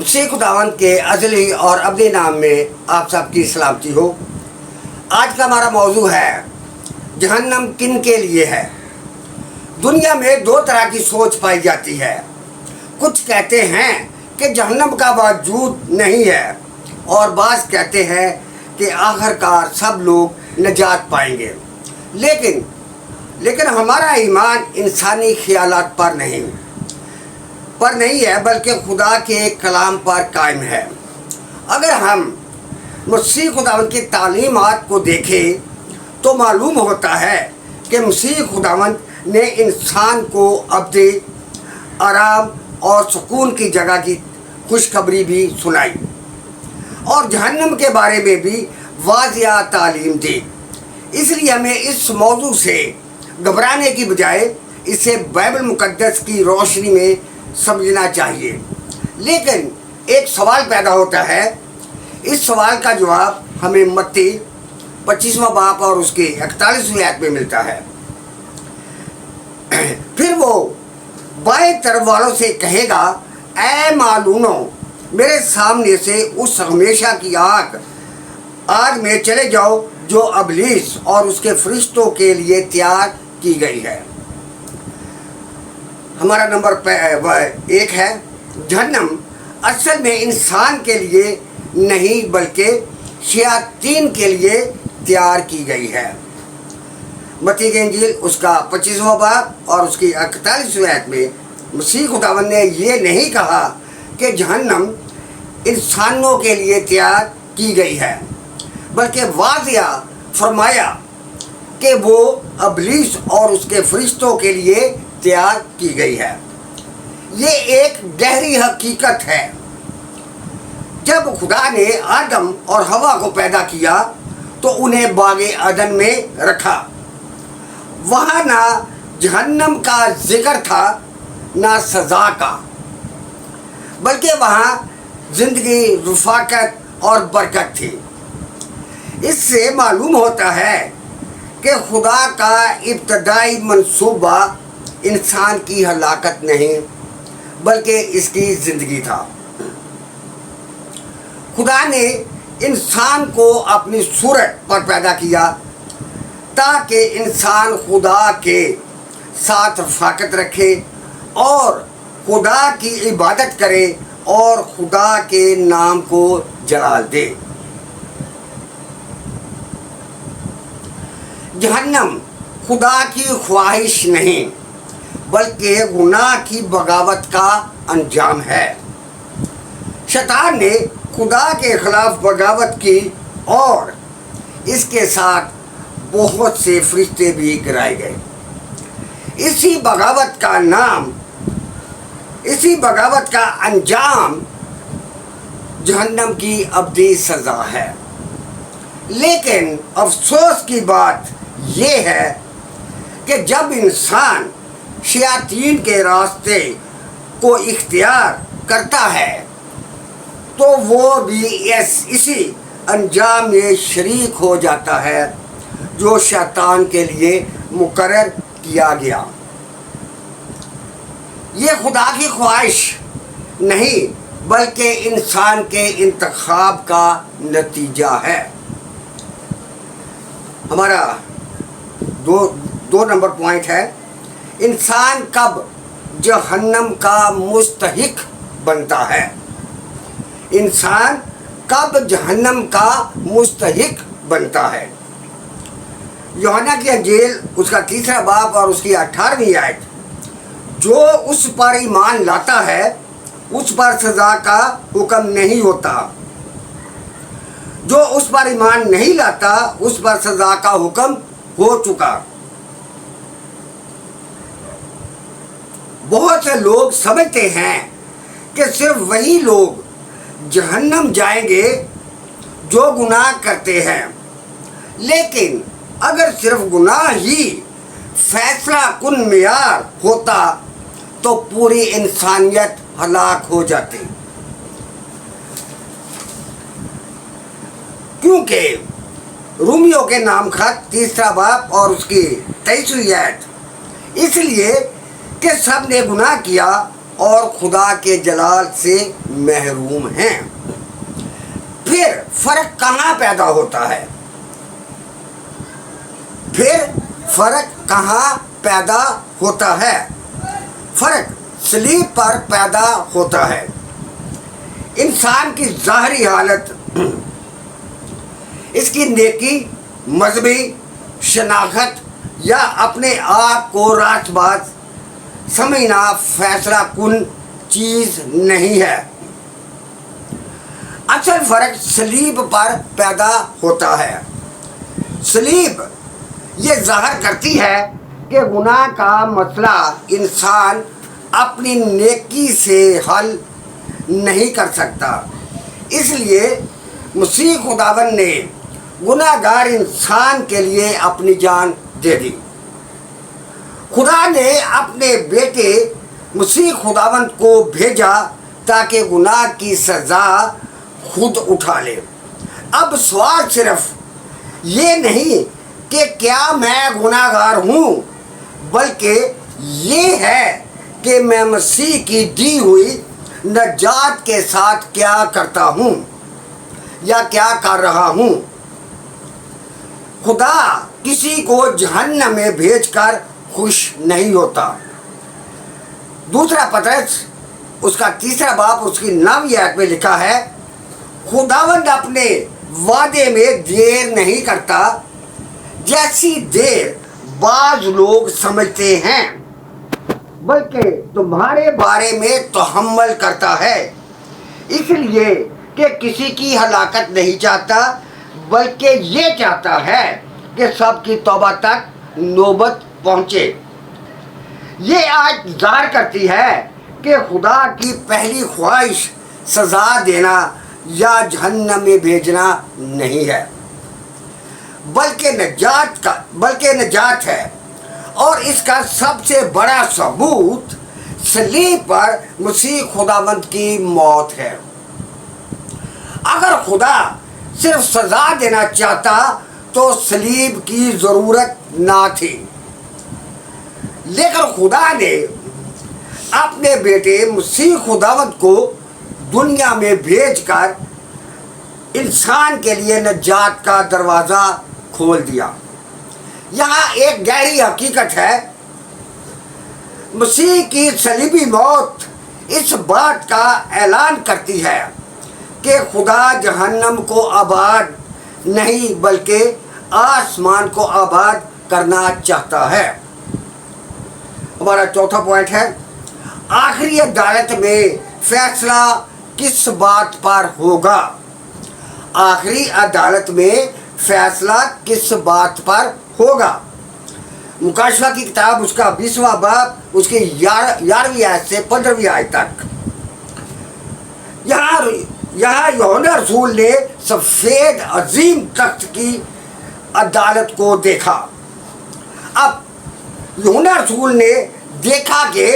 مسیح خداوند کے ازلی اور ابدی نام میں آپ سب کی سلامتی ہو۔ آج کا ہمارا موضوع ہے جہنم کن کے لیے ہے۔ دنیا میں دو طرح کی سوچ پائی جاتی ہے۔ کچھ کہتے ہیں کہ جہنم کا وجود نہیں ہے، اور بعض کہتے ہیں کہ آخرکار سب لوگ نجات پائیں گے۔ لیکن ہمارا ایمان انسانی خیالات پر نہیں ہے بلکہ خدا کے کلام پر قائم ہے۔ اگر ہم مسیح خداوند کی تعلیمات کو دیکھیں تو معلوم ہوتا ہے کہ مسیح خداوند نے انسان کو ابدی آرام اور سکون کی جگہ کی خوشخبری بھی سنائی، اور جہنم کے بارے میں بھی واضح تعلیم دی۔ اس لیے ہمیں اس موضوع سے گھبرانے کی بجائے اسے بائبل مقدس کی روشنی میں سمجھنا چاہیے۔ لیکن ایک سوال پیدا ہوتا ہے۔ اس سوال کا جواب ہمیں متی 25واں باب اور اس کی 41ویں آیت میں ملتا ہے۔ پھر وہ بائیں طرف والوں سے کہے گا، اے مالونو، میرے سامنے سے اس ہمیشہ کی آگ میں چلے جاؤ جو ابلیس اور اس کے فرشتوں کے لیے تیار کی گئی ہے۔ ہمارا نمبر 1 ہے، جہنم اصل میں انسان کے لیے نہیں بلکہ شیاطین کے لیے تیار کی گئی ہے۔ متی کی انجیل اس کا 25واں باب اور اس کی 41ویں آیت میں مسیح خداوند نے یہ نہیں کہا کہ جہنم انسانوں کے لیے تیار کی گئی ہے، بلکہ واضح فرمایا کہ وہ ابلیس اور اس کے فرشتوں کے لیے تیار کی گئی ہے۔ یہ ایک گہری حقیقت ہے۔ جب خدا نے آدم اور حوا کو پیدا کیا تو انہیں باغ عدن میں رکھا۔ وہاں نہ جہنم کا ذکر تھا نہ سزا کا، بلکہ وہاں زندگی، رفاقت اور برکت تھی۔ اس سے معلوم ہوتا ہے کہ خدا کا ابتدائی منصوبہ انسان کی ہلاکت نہیں بلکہ اس کی زندگی تھا۔ خدا نے انسان کو اپنی صورت پر پیدا کیا تاکہ انسان خدا کے ساتھ رفاقت رکھے اور خدا کی عبادت کرے اور خدا کے نام کو جلال دے۔ جہنم خدا کی خواہش نہیں بلکہ گناہ کی بغاوت کا انجام ہے۔ شیطان نے خدا کے خلاف بغاوت کی اور اس کے ساتھ بہت سے فرشتے بھی گرائے گئے۔ اسی بغاوت کا انجام جہنم کی ابدی سزا ہے۔ لیکن افسوس کی بات یہ ہے کہ جب انسان شیاطین کے راستے کو اختیار کرتا ہے تو وہ بھی اسی انجام میں شریک ہو جاتا ہے جو شیطان کے لیے مقرر کیا گیا۔ یہ خدا کی خواہش نہیں بلکہ انسان کے انتخاب کا نتیجہ ہے۔ ہمارا دو نمبر پوائنٹ ہے، انسان کب جہنم کا مستحق بنتا ہے۔ انسان کب جہنم کا مستحق بنتا ہے۔ یوحنا کی انجیل اس کا 3 باب اور اس کی 18ویں آیت، جو اس پر ایمان لاتا ہے اس پر سزا کا حکم نہیں ہوتا، جو اس پر ایمان نہیں لاتا اس پر سزا کا حکم ہو چکا۔ بہت سے لوگ سمجھتے ہیں کہ صرف وہی لوگ جہنم جائیں گے جو گناہ کرتے ہیں، لیکن اگر صرف گناہ ہی فیصلہ کن معیار ہوتا تو پوری انسانیت ہلاک ہو جاتی، کیونکہ رومیوں کے نام خط 3 باب اور اس کی 23ویں آیت، اس لیے کہ سب نے گناہ کیا اور خدا کے جلال سے محروم ہیں۔ پھر فرق کہاں پیدا ہوتا ہے؟ فرق صلیب پر پیدا ہوتا ہے۔ انسان کی ظاہری حالت، اس کی نیکی، مذہبی شناخت یا اپنے آپ کو راست باز سمجھنا فیصلہ کن چیز نہیں ہے۔ اصل فرق صلیب پر پیدا ہوتا ہے۔ صلیب یہ ظاہر کرتی ہے کہ گناہ کا مسئلہ انسان اپنی نیکی سے حل نہیں کر سکتا، اس لیے مسیح خداوند نے گناہ گار انسان کے لیے اپنی جان دے دی۔ خدا نے اپنے بیٹے مسیح خداوند کو بھیجا تاکہ گناہ کی سزا خود اٹھا لے۔ اب سوال صرف یہ نہیں کہ کیا میں گناہ گار ہوں، بلکہ یہ ہے کہ میں مسیح کی دی ہوئی نجات کے ساتھ کیا کرتا ہوں یا کیا کر رہا ہوں۔ خدا کسی کو جہنم میں بھیج کر خوش نہیں ہوتا۔ دوسرا پطرس اس کا 3 باب اس کی 9 آیت میں لکھا ہے، خداوند اپنے وعدے میں دیر نہیں کرتا جیسی دیر بعض لوگ سمجھتے ہیں، بلکہ تمہارے بارے میں تحمل کرتا ہے، اس لیے کہ کسی کی ہلاکت نہیں چاہتا بلکہ یہ چاہتا ہے کہ سب کی توبہ تک نوبت پہنچے۔ یہ آیت ظاہر کرتی ہے کہ خدا کی پہلی خواہش سزا دینا یا جہنم میں بھیجنا نہیں ہے، بلکہ نجات ہے، اور اس کا سب سے بڑا ثبوت صلیب پر مسیح خداوند کی موت ہے۔ اگر خدا صرف سزا دینا چاہتا تو صلیب کی ضرورت نہ تھی، لیکن خدا نے اپنے بیٹے مسیح خداوند کو دنیا میں بھیج کر انسان کے لیے نجات کا دروازہ کھول دیا۔ یہاں ایک گہری حقیقت ہے، مسیح کی صلیبی موت اس بات کا اعلان کرتی ہے کہ خدا جہنم کو آباد نہیں بلکہ آسمان کو آباد کرنا چاہتا ہے۔ ہمارا چوتھا پوائنٹ ہے، آخری عدالت میں فیصلہ کس بات پر ہوگا؟ آخری عدالت میں فیصلہ کس بات پر ہوگا؟ مکاشفہ کی کتاب اس کا 20واں باب اس کی 11ویں آیت سے 15ویں آیت تک۔ یہاں یوحنا رسول نے سفید عظیم تخت کی عدالت کو دیکھا۔ اب یوحنا رسول نے دیکھا کہ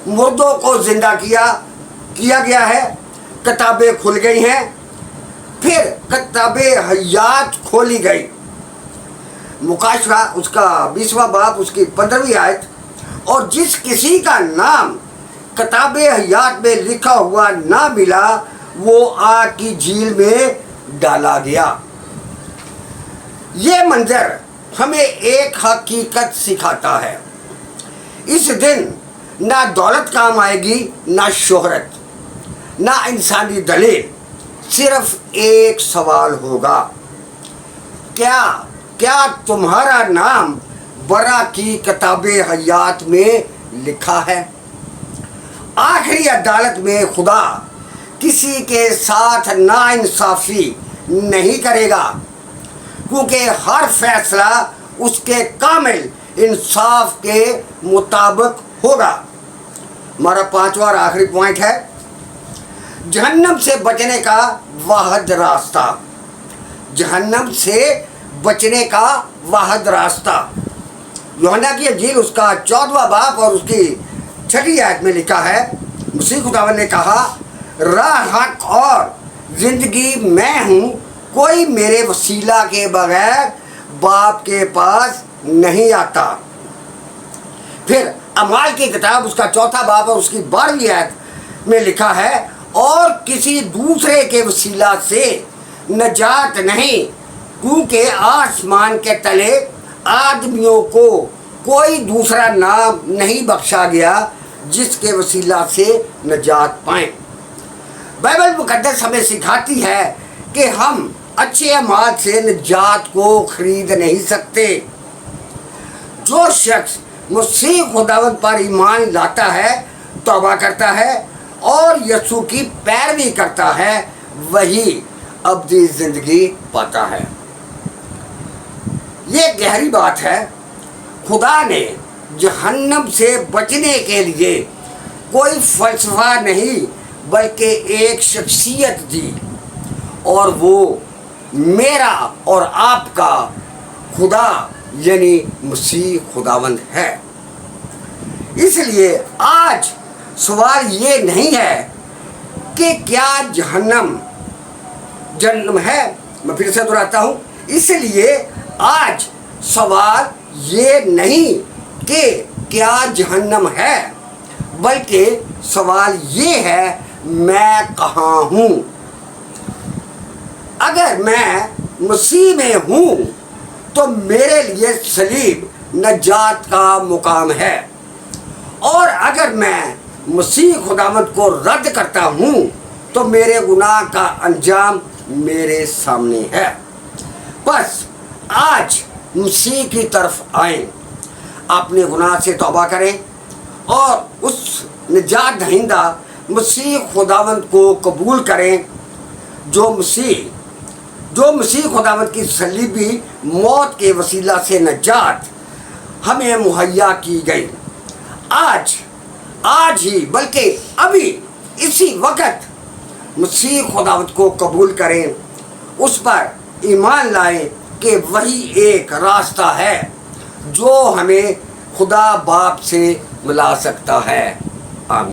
مردوں کو زندہ کیا گیا ہے، کتابیں کھل گئی ہیں، پھر کتاب حیات کھولی گئی۔ مکاشفہ اس کا 20واں باب اس کی 15ویں آیت، اور جس کسی کا نام کتاب حیات میں لکھا ہوا نہ ملا وہ آگ کی جھیل میں ڈالا گیا۔ یہ منظر ہمیں ایک حقیقت سکھاتا ہے، اس دن نہ دولت کام آئے گی، نہ شہرت، نہ انسانی دلیل، صرف ایک سوال ہوگا، کیا تمہارا نام برا کی کتاب حیات میں لکھا ہے؟ آخری عدالت میں خدا کسی کے ساتھ ناانصافی نہیں کرے گا، کیونکہ ہر فیصلہ اس کے کامل انصاف کے مطابق ہوگا۔ ہمارا 5واں اور آخری پوائنٹ ہے، جہنم سے بچنے کا واحد راستہ۔ جہنم سے بچنے کا واحد راستہ، یوحنا کی انجیل اس کا 14واں باب اور اس کی 6 آیت میں لکھا ہے، مسیح خداوند نے کہا، راہ، حق اور زندگی میں ہوں، کوئی میرے وسیلہ کے بغیر باپ کے پاس نہیں آتا۔ پھر اعمال کی کتاب اس کا 4 باب اور اس کی 12ویں آیت میں لکھا ہے، اور کسی دوسرے کے وسیلہ سے نجات نہیں، کیونکہ آسمان کے تلے آدمیوں کو کوئی دوسرا نام نہیں بخشا گیا جس کے وسیلہ سے نجات پائیں۔ بائبل مقدس ہمیں سکھاتی ہے کہ ہم اچھے اعمال سے نجات کو خرید نہیں سکتے۔ جو شخص مسیح خداوند پر ایمان لاتا ہے، توبہ کرتا ہے اور یسوع کی پیروی کرتا ہے، وہی ابدی زندگی پاتا ہے۔ یہ گہری بات ہے۔ خدا نے جہنم سے بچنے کے لیے کوئی فلسفہ نہیں بلکہ ایک شخصیت دی، اور وہ میرا اور آپ کا خدا یعنی مسیح خداوند ہے۔ اس لیے آج سوال یہ نہیں ہے کہ کیا جہنم ہے، میں پھر سے دہراتا ہوں، اس لیے آج سوال یہ نہیں کہ کیا جہنم ہے، بلکہ سوال یہ ہے میں کہاں ہوں۔ اگر میں مسیح میں ہوں تو میرے لیے صلیب نجات کا مقام ہے، اور اگر میں مسیح خداوند کو رد کرتا ہوں تو میرے گناہ کا انجام میرے سامنے ہے۔ بس آج مسیح کی طرف آئیں، اپنے گناہ سے توبہ کریں اور اس نجات دہندہ مسیح خداوند کو قبول کریں جو مسیح خداوند کی صلیبی موت کے وسیلہ سے نجات ہمیں مہیا کی گئی۔ آج ہی بلکہ ابھی اسی وقت مسیح خداوند کو قبول کریں، اس پر ایمان لائیں کہ وہی ایک راستہ ہے جو ہمیں خدا باپ سے ملا سکتا ہے۔ آمین۔